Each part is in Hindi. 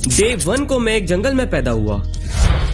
डे 1 को मैं एक जंगल में पैदा हुआ।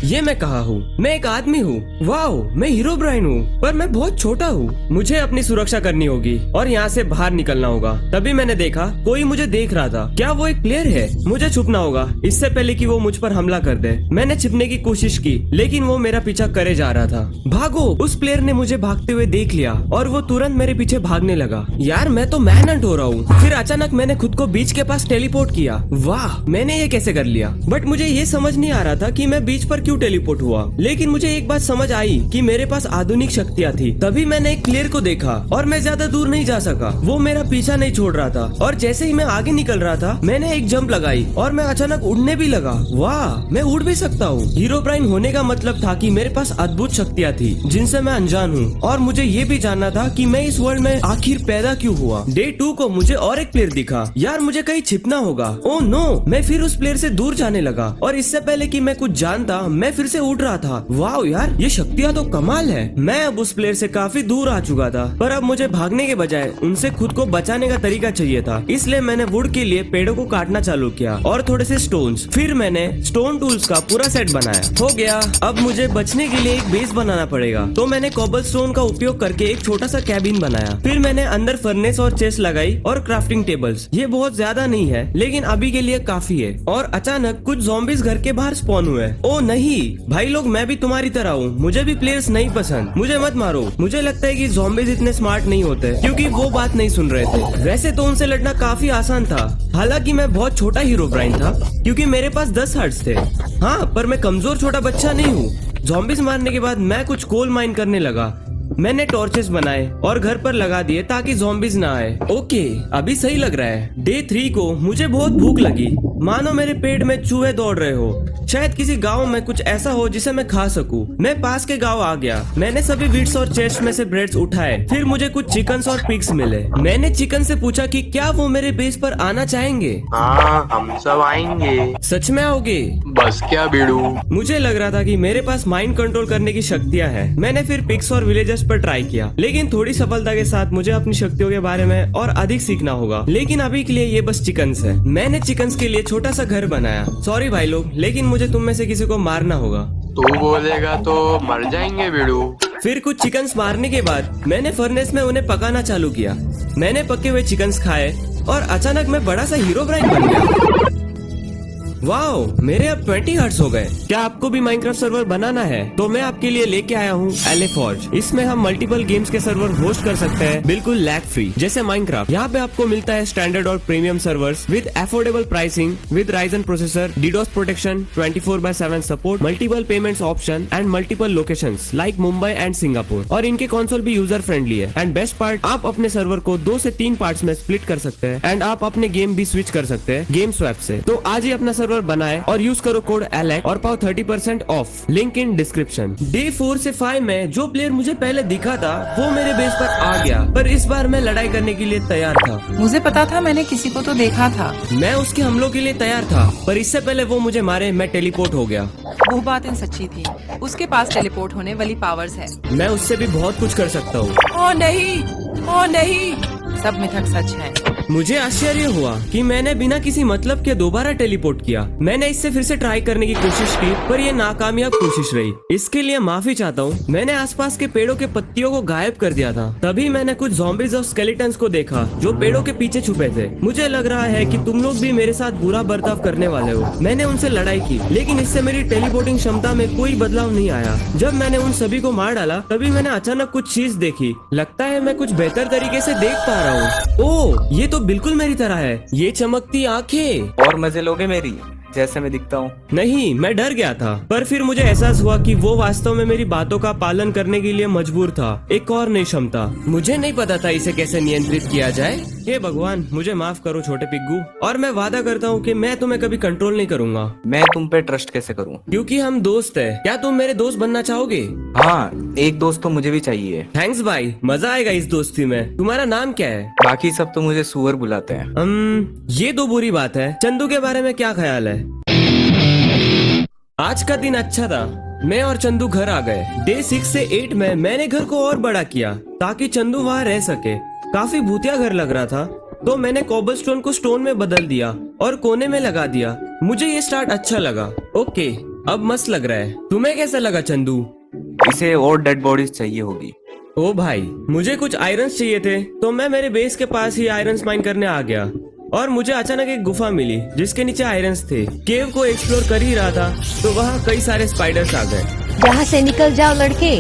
ये मैं कहा हूँ? मैं एक आदमी हूँ। वाओ, मैं हीरोब्राइन हूँ, पर मैं बहुत छोटा हूँ। मुझे अपनी सुरक्षा करनी होगी और यहाँ से बाहर निकलना होगा। तभी मैंने देखा कोई मुझे देख रहा था। क्या वो एक प्लेयर है? मुझे छुपना होगा इससे पहले कि वो मुझ पर हमला कर दे। मैंने छिपने की कोशिश की, लेकिन वो मेरा पीछा करे जा रहा था। भागो! उस प्लेयर ने मुझे भागते हुए देख लिया और वो तुरंत मेरे पीछे भागने लगा। यार, मैं तो मैनहंट हो रहा हूँ। फिर अचानक मैंने खुद को बीच के पास टेलीपोर्ट किया। वाह, मैंने ये कैसे कर लिया? बट मुझे ये समझ नहीं आ रहा था कि मैं बीच पर क्यों टेलीपोर्ट हुआ। लेकिन मुझे एक बात समझ आई कि मेरे पास आधुनिक शक्तियाँ थी। तभी मैंने एक प्लेयर को देखा और मैं ज्यादा दूर नहीं जा सका। वो मेरा पीछा नहीं छोड़ रहा था और जैसे ही मैं आगे निकल रहा था, मैंने एक जंप लगाई और मैं अचानक उड़ने भी लगा। वाह, मैं उड़ भी सकता हूँ। हीरोब्राइन होने का मतलब था कि मेरे पास अद्भुत शक्तियाँ थी जिनसे मैं अनजान हूँ, और मुझे ये भी जानना था कि मैं इस वर्ल्ड में आखिर पैदा क्यों हुआ। डे 2 को मुझे और एक प्लेयर दिखा। यार, मुझे कहीं छिपना होगा। ओह नो, मैं फिर उस प्लेयर से दूर जाने लगा और इससे पहले कि मैं कुछ जानता, मैं फिर से उड़ रहा था। वाओ यार, ये शक्तियाँ तो कमाल है। मैं अब उस प्लेयर से काफी दूर आ चुका था, पर अब मुझे भागने के बजाय उनसे खुद को बचाने का तरीका चाहिए था। इसलिए मैंने वुड के लिए पेड़ों को काटना चालू किया और थोड़े से स्टोन्स। फिर मैंने स्टोन टूल्स का पूरा सेट बनाया। हो गया। अब मुझे बचने के लिए एक बेस बनाना पड़ेगा, तो मैंने कोबलस्टोन का उपयोग करके एक छोटा सा कैबिन बनाया। फिर मैंने अंदर फर्नेस और चेस्ट लगाई और क्राफ्टिंग टेबल्स। ये बहुत ज्यादा नहीं है, लेकिन अभी के लिए काफी है। और अचानक कुछ ज़ॉम्बीज घर के बाहर स्पॉन हुए। ओ नहीं भाई लोग, मैं भी तुम्हारी तरह हूँ। मुझे भी प्लेयर्स नहीं पसंद। मुझे मत मारो। मुझे लगता है कि ज़ॉम्बीज इतने स्मार्ट नहीं होते, क्योंकि वो बात नहीं सुन रहे थे। वैसे तो उनसे लड़ना काफी आसान था। हालांकि मैं बहुत छोटा हीरोब्राइन था, क्योंकि मेरे पास 10 हार्ट्स थे। हाँ, पर मैं कमजोर छोटा बच्चा नहीं हूँ। ज़ॉम्बीज मारने के बाद मैं कुछ कोल माइन करने लगा। मैंने टॉर्चेस बनाए और घर पर लगा दिए ताकि ज़ॉम्बीज ना आए। ओके, अभी सही लग रहा है। डे 3 को मुझे बहुत भूख लगी, मानो मेरे पेट में चूहे दौड़ रहे हो। शायद किसी गांव में कुछ ऐसा हो जिसे मैं खा सकूं। मैं पास के गांव आ गया। मैंने सभी वीट्स और चेस्ट में से ब्रेड्स उठाए। फिर मुझे कुछ चिकन्स और पिग्स मिले। मैंने चिकन से पूछा कि क्या वो मेरे बेस पर आना चाहेंगे। हाँ, हम सब आएंगे। सच में आओगे? बस क्या बेड़ू। मुझे लग रहा था कि मेरे पास माइंड कंट्रोल करने की शक्तियाँ हैं। मैंने फिर पिग्स और विलेजर्स पर ट्राई किया, लेकिन थोड़ी सफलता के साथ मुझे अपनी शक्तियों के बारे में और अधिक सीखना होगा। लेकिन अभी के लिए ये बस चिकन्स है। मैंने चिकन्स के लिए छोटा सा घर बनाया। सॉरी भाई लोग, लेकिन मुझे तुम में से किसी को मारना होगा। तू बोलेगा तो मर जाएंगे बेड़ू। फिर कुछ चिकन्स मारने के बाद मैंने फर्नेस में उन्हें पकाना चालू किया। मैंने पके हुए चिकन्स खाए और अचानक मैं बड़ा सा हीरोब्राइन बन गया। वाओ, मेरे अब 20 हर्ट्स हो गए। क्या आपको भी माइनक्राफ्ट सर्वर बनाना है? तो मैं आपके लिए लेके आया हूँ LA Forge। इसमें हम मल्टीपल गेम्स के सर्वर होस्ट कर सकते हैं, बिल्कुल लैग फ्री, जैसे माइनक्राफ्ट। यहाँ पे आपको मिलता है स्टैंडर्ड और premium servers with affordable pricing, with Ryzen processor, DDoS protection, 24/7 support, multiple payments option and multiple locations like Mumbai and Singapore. और इनके कंसोल भी यूजर फ्रेंडली है। एंड बेस्ट पार्ट, आप अपने सर्वर को 2 से 3 पार्ट्स में स्प्लिट कर सकते हैं एंड आप अपने गेम भी स्विच कर सकते हैं गेम स्वैप से। तो आज ही अपना सर्वर बनाए और यूज करो कोड ALEC और पाओ 30% of. Link in description. Day 4 से 5 में जो प्लेयर मुझे पहले दिखा था वो मेरे बेस पर आ गया, पर इस बार मैं लड़ाई करने के लिए तैयार था। मुझे पता था, मैंने किसी को तो देखा था। मैं उसके हमलों के लिए तैयार था, पर इससे पहले वो मुझे मारे मैं टेलीपोर्ट हो गया। वो बातें सच्ची थी। उसके पास टेलीपोर्ट होने वाली पावर्स है। मैं उससे भी बहुत कुछ कर सकता हूँ। ओ नहीं, ओ नहीं, सब मिथक सच है। मुझे आश्चर्य हुआ कि मैंने बिना किसी मतलब के दोबारा टेलीपोर्ट किया। मैंने इससे फिर से ट्राई करने की कोशिश की, पर यह नाकामयाब कोशिश रही। इसके लिए माफी चाहता हूँ। मैंने आसपास के पेड़ों के पत्तियों को गायब कर दिया था। तभी मैंने कुछ ज़ॉम्बीज और स्केलेटन्स को देखा जो पेड़ों के पीछे छुपे थे। मुझे लग रहा है कि तुम लोग भी मेरे साथ बुरा बर्ताव करने वाले हो। मैंने उनसे लड़ाई की, लेकिन इससे मेरी टेलीपोर्टिंग क्षमता में कोई बदलाव नहीं आया। जब मैंने उन सभी को मार डाला, तभी मैंने अचानक कुछ चीज देखी। लगता है मैं कुछ बेहतर तरीके से देख पा रहा हूँ। ओह, ये तो बिल्कुल मेरी तरह है। ये चमकती आंखें। और मजे लोगे मेरी, जैसे मैं दिखता हूँ। नहीं, मैं डर गया था, पर फिर मुझे एहसास हुआ कि वो वास्तव में मेरी बातों का पालन करने के लिए मजबूर था। एक और नई क्षमता। मुझे नहीं पता था इसे कैसे नियंत्रित किया जाए। हे भगवान, मुझे माफ करो छोटे पिग्गू, और मैं वादा करता हूँ कि मैं तुम्हें कभी कंट्रोल नहीं करूँगा। मैं तुम पे ट्रस्ट कैसे करूँ? क्योंकि हम दोस्त हैं। क्या तुम मेरे दोस्त बनना चाहोगे? हाँ, एक दोस्त तो मुझे भी चाहिए। थैंक्स भाई, मजा आएगा इस दोस्ती में। तुम्हारा नाम क्या है? बाकी सब तो मुझे सुअर बुलाते हैं। ये तो बुरी बात है। चंदू के बारे में क्या ख्याल है? आज का दिन अच्छा था। मैं और चंदू घर आ गए। डे 6 से 8 में मैंने घर को और बड़ा किया ताकि चंदू वहाँ रह सके। काफी भूतिया घर लग रहा था। तो मैंने कोबलस्टोन को स्टोन में बदल दिया और कोने में लगा दिया। मुझे ये स्टार्ट अच्छा लगा। ओके, अब मस्त लग रहा है। तुम्हें कैसा लगा चंदू? इसे और डेड बॉडीज चाहिए होगी। ओ भाई, मुझे कुछ आयरन्स चाहिए थे तो मैं मेरे बेस के पास ही आयरन्स माइन करने आ गया और मुझे अचानक एक गुफा मिली जिसके नीचे आयरन्स थे। केव को एक्सप्लोर कर ही रहा था तो वहाँ कई सारे स्पाइडर्स आ गए। यहाँ से निकल जाओ लड़के।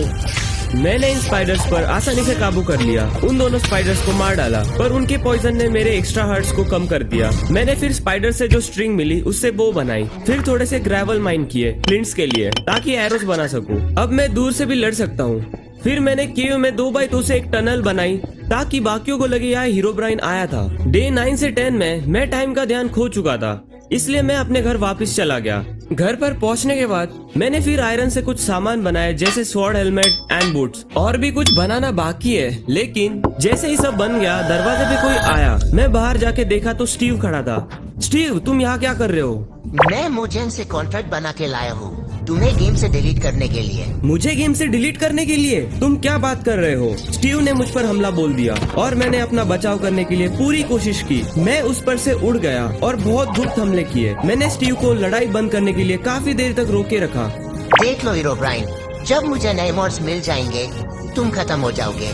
मैंने इन स्पाइडर्स पर आसानी से काबू कर लिया। उन दोनों स्पाइडर्स को मार डाला पर उनके पॉइजन ने मेरे एक्स्ट्रा हार्ट्स को कम कर दिया। मैंने फिर स्पाइडर से जो स्ट्रिंग मिली उससे बो बनाई। फिर थोड़े से ग्रेवल माइन किए फ्लिंट्स के लिए ताकि एरोस बना सकूं। अब मैं दूर से भी लड़ सकता हूँ। फिर मैंने केव में 2x2 से एक टनल बनाई ताकि बाकियों को लगे यहाँ हीरोब्राइन आया था। डे 9 से 10 में मैं टाइम का ध्यान खो चुका था, इसलिए मैं अपने घर वापस चला गया। घर पर पहुंचने के बाद मैंने फिर आयरन से कुछ सामान बनाए जैसे स्वॉर्ड, हेलमेट एंड बूट्स। और भी कुछ बनाना बाकी है, लेकिन जैसे ही सब बन गया दरवाजे पे कोई आया। मैं बाहर जाके देखा तो स्टीव खड़ा था। स्टीव, तुम यहाँ क्या कर रहे हो? मैं मोजेन से कॉन्ट्रैक्ट बना के लाया हूँ तुम्हें गेम से डिलीट करने के लिए। मुझे गेम से डिलीट करने के लिए? तुम क्या बात कर रहे हो? स्टीव ने मुझ पर हमला बोल दिया और मैंने अपना बचाव करने के लिए पूरी कोशिश की। मैं उस पर से उड़ गया और बहुत गुप्त हमले किए। मैंने स्टीव को लड़ाई बंद करने के लिए काफी देर तक रोके रखा। देख लो हीरोब्राइन, जब मुझे नए मॉड्स मिल जाएंगे तुम खत्म हो जाओगे,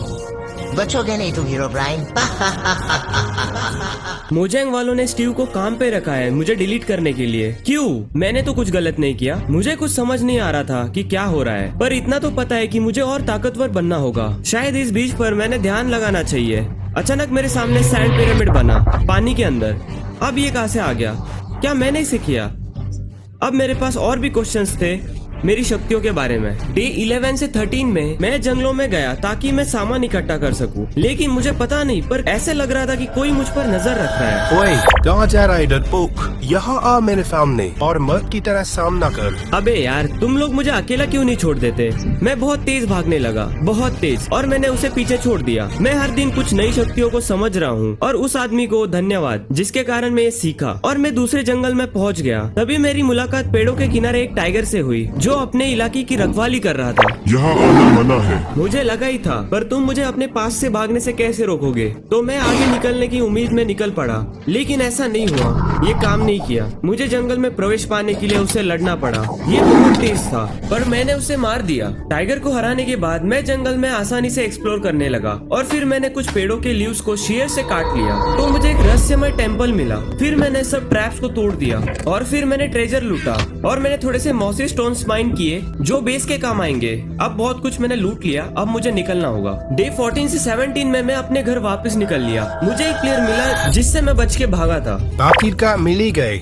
बचोगे नहीं तुम हीरोब्राइन। मोजेंग वालों ने स्टीव को काम पे रखा है मुझे डिलीट करने के लिए। क्यों? मैंने तो कुछ गलत नहीं किया। मुझे कुछ समझ नहीं आ रहा था कि क्या हो रहा है, पर इतना तो पता है कि मुझे और ताकतवर बनना होगा। शायद इस बीच पर मैंने ध्यान लगाना चाहिए। अचानक मेरे सामने सैंड पिरामिड बना पानी के अंदर। अब ये कहाँ से आ गया? क्या मैंने इसे किया? अब मेरे पास और भी क्वेश्चंस थे मेरी शक्तियों के बारे में। डे 11 से 13 में मैं जंगलों में गया ताकि मैं सामान इकट्ठा कर सकूं, लेकिन मुझे पता नहीं पर ऐसे लग रहा था कि कोई मुझ पर नजर रख रहा है। ओए, कहाँ जा रहा है डरपोक? यहाँ आ मेरे सामने और मर्द की तरह सामना कर। अबे यार, तुम लोग मुझे अकेला क्यों नहीं छोड़ देते? मैं बहुत तेज भागने लगा, बहुत तेज, और मैंने उसे पीछे छोड़ दिया। मैं हर दिन कुछ नई शक्तियों को समझ रहा हूँ और उस आदमी को धन्यवाद जिसके कारण मैं ये सीखा। और मैं दूसरे जंगल में पहुँच गया। तभी मेरी मुलाकात पेड़ों के किनारे एक टाइगर से हुई जो अपने इलाके की रखवाली कर रहा था। यहाँ आना मना है। मुझे लगा ही था, पर तुम मुझे अपने पास से भागने से कैसे रोकोगे? तो मैं आगे निकलने की उम्मीद में निकल पड़ा, लेकिन ऐसा नहीं हुआ। ये काम नहीं किया। मुझे जंगल में प्रवेश पाने के लिए उससे लड़ना पड़ा। ये बहुत तेज था, पर मैंने उसे मार दिया। टाइगर को हराने के बाद मैं जंगल में आसानी से एक्सप्लोर करने लगा और फिर मैंने कुछ पेड़ों के लीव्स को शीयर से काट लिया तो मुझे एक रहस्यमय टेम्पल मिला। फिर मैंने सब ट्रैप्स को तोड़ दिया और फिर मैंने ट्रेजर लूटा और मैंने थोड़े से मॉसी स्टोन्स माइन किए जो बेस के काम आएंगे। अब बहुत कुछ मैंने लूट लिया, अब मुझे निकलना होगा। डे 14 से 17 में मैं अपने घर वापस निकल लिया। मुझे एक प्लेयर मिला जिससे मैं बच के भागा था। आखिरकार मिल ही गए।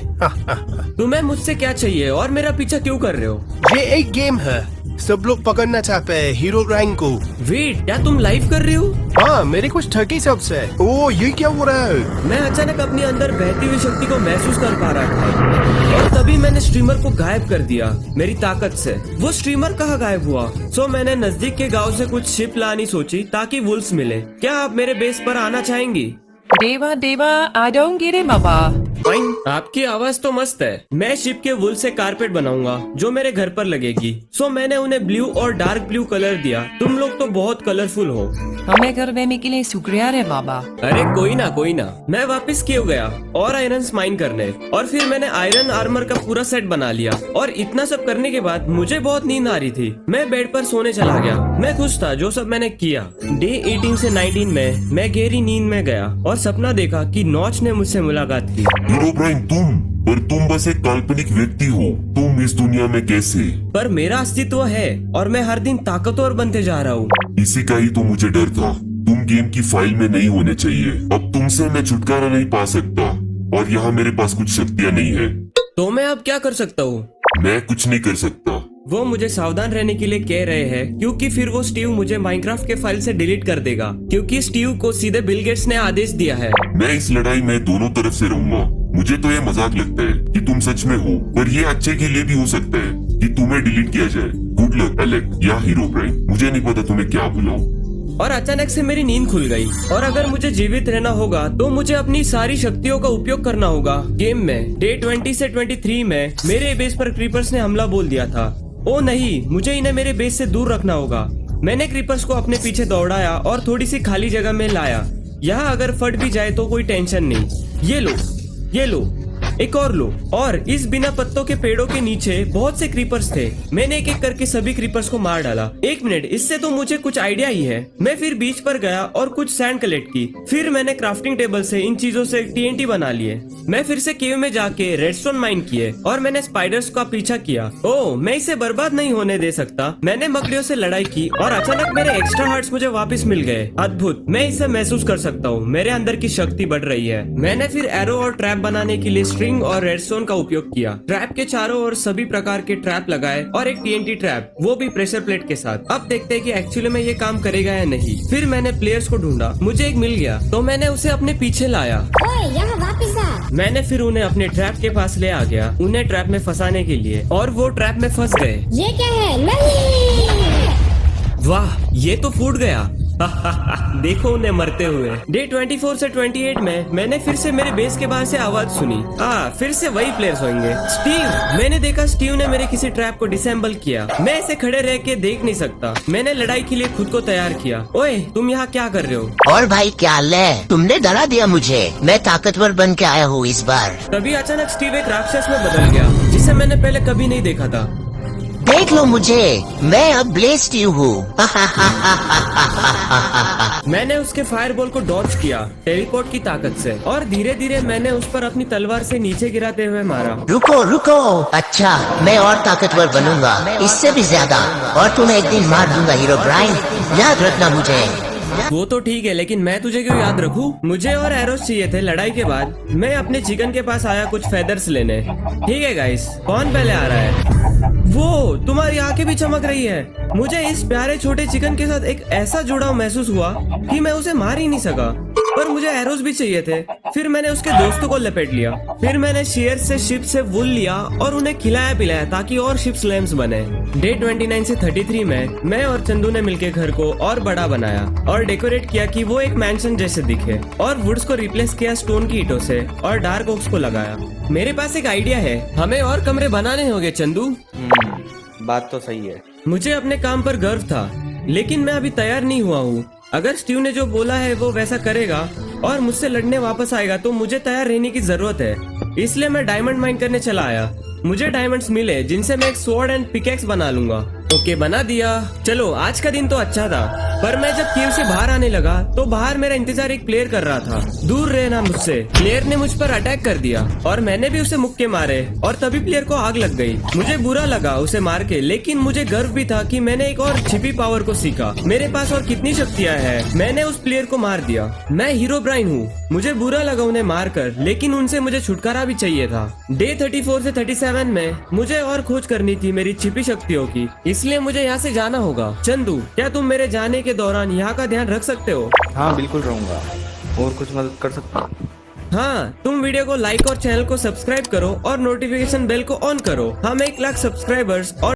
तुम्हें मुझसे क्या चाहिए और मेरा पीछा क्यों कर रहे हो? ये एक गेम है, सब लोग पकड़ना चाहते हैं हीरोब्राइन को। वेट, क्या तुम लाइव कर रहे हो? हाँ, मेरे कुछ 30 सब्स है। ओ, ये क्या हो रहा है? मैं अचानक अपने अंदर बहती हुई शक्ति को महसूस कर पा रहा था और तभी मैंने स्ट्रीमर को गायब कर दिया मेरी ताकत से। वो स्ट्रीमर कहाँ गायब हुआ? सो मैंने नजदीक के गांव से कुछ शिप लानी सोची ताकि वुल्स मिले। क्या आप मेरे बेस पर आना चाहेंगी? देवा देवा आ जाऊंगी रे बाबा। फाइन, आपकी आवाज तो मस्त है। मैं शिप के वुल से कारपेट बनाऊंगा जो मेरे घर पर लगेगी। सो मैंने उन्हें ब्लू और डार्क ब्लू कलर दिया। तुम लोग तो बहुत कलरफुल हो। हमें घर देने के लिए शुक्रिया रे बाबा। अरे कोई ना कोई ना। मैं वापस क्यों गया और आयरन माइन करने और फिर मैंने आयरन आर्मर का पूरा सेट बना लिया। और इतना सब करने के बाद मुझे बहुत नींद आ रही थी। मैं बेड पर सोने चला गया। मैं खुश था जो सब मैंने किया। डे 18 से 19 में मैं गहरी नींद में गया और सपना देखा कि नॉच ने मुझसे मुलाकात की। हीरोब्राइन तुम बस एक काल्पनिक व्यक्ति हो। तुम इस दुनिया में कैसे? पर मेरा अस्तित्व है और मैं हर दिन ताकतवर बनते जा रहा हूँ। इसी का ही तो मुझे डर था। तुम गेम की फाइल में नहीं होने चाहिए। अब तुमसे मैं छुटकारा नहीं पा सकता और यहाँ मेरे पास कुछ शक्तियाँ नहीं है। तो मैं अब क्या कर सकता हूँ? मैं कुछ नहीं कर सकता। वो मुझे सावधान रहने के लिए कह रहे हैं क्योंकि फिर वो स्टीव मुझे माइनक्राफ्ट के फाइल से डिलीट कर देगा क्योंकि स्टीव को सीधे बिल गेट्स ने आदेश दिया है। मैं इस लड़ाई में दोनों तरफ से रहूंगा। मुझे तो ये मजाक लगता है कि तुम सच में हो, पर ये अच्छे के लिए भी हो सकता है कि तुम्हें डिलीट किया जाए। गुड लक एलेक या हीरोब्राइन, मुझे नहीं पता तुम्हें क्या बुलाऊं। और अचानक से मेरी नींद खुल गई और अगर मुझे जीवित रहना होगा तो मुझे अपनी सारी शक्तियों का उपयोग करना होगा गेम में। डे 20 से 23 में मेरे बेस पर क्रीपर्स ने हमला बोल दिया था। ओ नहीं, मुझे इन्हें मेरे बेस से दूर रखना होगा। मैंने क्रीपर्स को अपने पीछे दौड़ाया और थोड़ी सी खाली जगह में लाया। यहाँ अगर फट भी जाए तो कोई टेंशन नहीं। ये लो, एक और लो। और इस बिना पत्तों के पेड़ों के नीचे बहुत से क्रीपर्स थे। मैंने एक एक करके सभी क्रीपर्स को मार डाला। 1 मिनट, इससे तो मुझे कुछ आइडिया ही है। मैं फिर बीच पर गया और कुछ सैंड कलेक्ट की। फिर मैंने क्राफ्टिंग टेबल से इन चीजों से TNT बना लिए। मैं फिर से केव में जाके रेडस्टोन माइन किए और मैंने स्पाइडर्स का पीछा किया। ओह, मैं इसे बर्बाद नहीं होने दे सकता। मैंने मकड़ियों से लड़ाई की और अचानक मेरे एक्स्ट्रा हार्ट्स मुझे वापस मिल गए। अद्भुत, मैं इसे महसूस कर सकता हूँ। मेरे अंदर की शक्ति बढ़ रही है। मैंने फिर एरो और ट्रैप बनाने के लिए स्ट्रिंग और रेडस्टोन का उपयोग किया। ट्रैप के चारों ओर सभी प्रकार के ट्रैप लगाए और एक TNT ट्रैप, वो भी प्रेशर प्लेट के साथ। अब देखते हैं कि एक्चुअली में ये काम करेगा या नहीं। फिर मैंने प्लेयर्स को ढूंढा, मुझे एक मिल गया तो मैंने उसे अपने पीछे लाया। ओए, यहाँ वापस आ। मैंने फिर उन्हें अपने ट्रैप के पास ले आ गया, उन्हें ट्रैप में फंसाने के लिए, और वो ट्रैप में फंस गए। ये क्या है? नहीं। वाह, ये तो फूट गया। देखो उन्हें मरते हुए। डे 24 से 28 में मैंने फिर से मेरे बेस के बाहर से आवाज सुनी। फिर से वही प्लेयर्स होंगे। स्टीव, मैंने देखा स्टीव ने मेरे किसी ट्रैप को डिसेंबल किया। मैं ऐसे खड़े रह के देख नहीं सकता। मैंने लड़ाई के लिए खुद को तैयार किया। ओए, तुम यहाँ क्या कर रहे हो? और भाई क्या ले, तुमने डरा दिया मुझे। मैं ताकतवर बन के आया हूँ इस बार। तभी अचानक स्टीव एक राक्षस में बदल गया, जिसे मैंने पहले कभी नहीं देखा था। देख लो मुझे, मैं अब ब्लेज स्टीव हूँ। मैंने उसके फायरबॉल को डॉज किया टेलीपोर्ट की ताकत से, और धीरे धीरे मैंने उस पर अपनी तलवार से नीचे गिराते हुए मारा। रुको। अच्छा, मैं और ताकतवर बनूंगा, इससे भी ज्यादा, और तुम्हें एक दिन मार दूंगा हीरो ब्राइन, याद रखना मुझे। वो तो ठीक है, लेकिन मैं तुझे क्यों याद रखूं? मुझे और एरोस चाहिए थे। लड़ाई के बाद मैं अपने चिकन के पास आया कुछ फेदर्स लेने। ठीक है गाइस, कौन पहले आ रहा है? वो, तुम्हारी आंखें भी चमक रही है। मुझे इस प्यारे छोटे चिकन के साथ एक ऐसा जुड़ाव महसूस हुआ कि मैं उसे मार ही नहीं सका, पर मुझे एरोस भी चाहिए थे। फिर मैंने उसके दोस्तों को लपेट लिया। फिर मैंने शेयर से शिप से वुल लिया और उन्हें खिलाया पिलाया ताकि और शिप्स लैम्प्स बने। डे 29 से 33 में मैं और चंदू ने मिलकर घर को और बड़ा बनाया और डेकोरेट किया कि वो एक मैंशन जैसे दिखे, और वुड्स को रिप्लेस किया स्टोन की ईंटों से और डार्क ओक्स को लगाया। मेरे पास एक आइडिया है, हमें और कमरे बनाने होंगे चंदू। बात तो सही है। मुझे अपने काम पर गर्व था, लेकिन मैं अभी तैयार नहीं हुआ हूँ। अगर स्टीव ने जो बोला है वो वैसा करेगा और मुझसे लड़ने वापस आएगा तो मुझे तैयार रहने की जरूरत है। इसलिए मैं डायमंड माइन करने चला आया। मुझे डायमंड्स मिले जिनसे मैं एक स्वॉर्ड एंड पिकेक्स बना लूंगा। ओके, बना दिया। चलो, आज का दिन तो अच्छा था, पर मैं जब केव से बाहर आने लगा तो बाहर मेरा इंतजार एक प्लेयर कर रहा था। दूर रहना मुझसे। प्लेयर ने मुझ पर अटैक कर दिया और मैंने भी उसे मुक्के मारे, और तभी प्लेयर को आग लग गई। मुझे बुरा लगा उसे मार के, लेकिन मुझे गर्व भी था कि मैंने एक और छिपी पावर को सीखा। मेरे पास और कितनी शक्तियाँ हैं। मैंने उस प्लेयर को मार दिया। मैं हीरो ब्राइन हूँ। मुझे बुरा लगा उन्हें मार कर, लेकिन उनसे मुझे छुटकारा भी चाहिए था। डे 34 से 37 में मुझे और खोज करनी थी मेरी छिपी शक्तियों की, इसलिए मुझे यहाँ से जाना होगा। चंदू, क्या तुम मेरे जाने के दौरान यहाँ का ध्यान रख सकते हो? हाँ, बिल्कुल रहूंगा। और कुछ मदद कर सकता हूँ? हाँ, तुम वीडियो को लाइक और चैनल को सब्सक्राइब करो और नोटिफिकेशन बेल को ऑन करो। हम 1 लाख सब्सक्राइबर्स और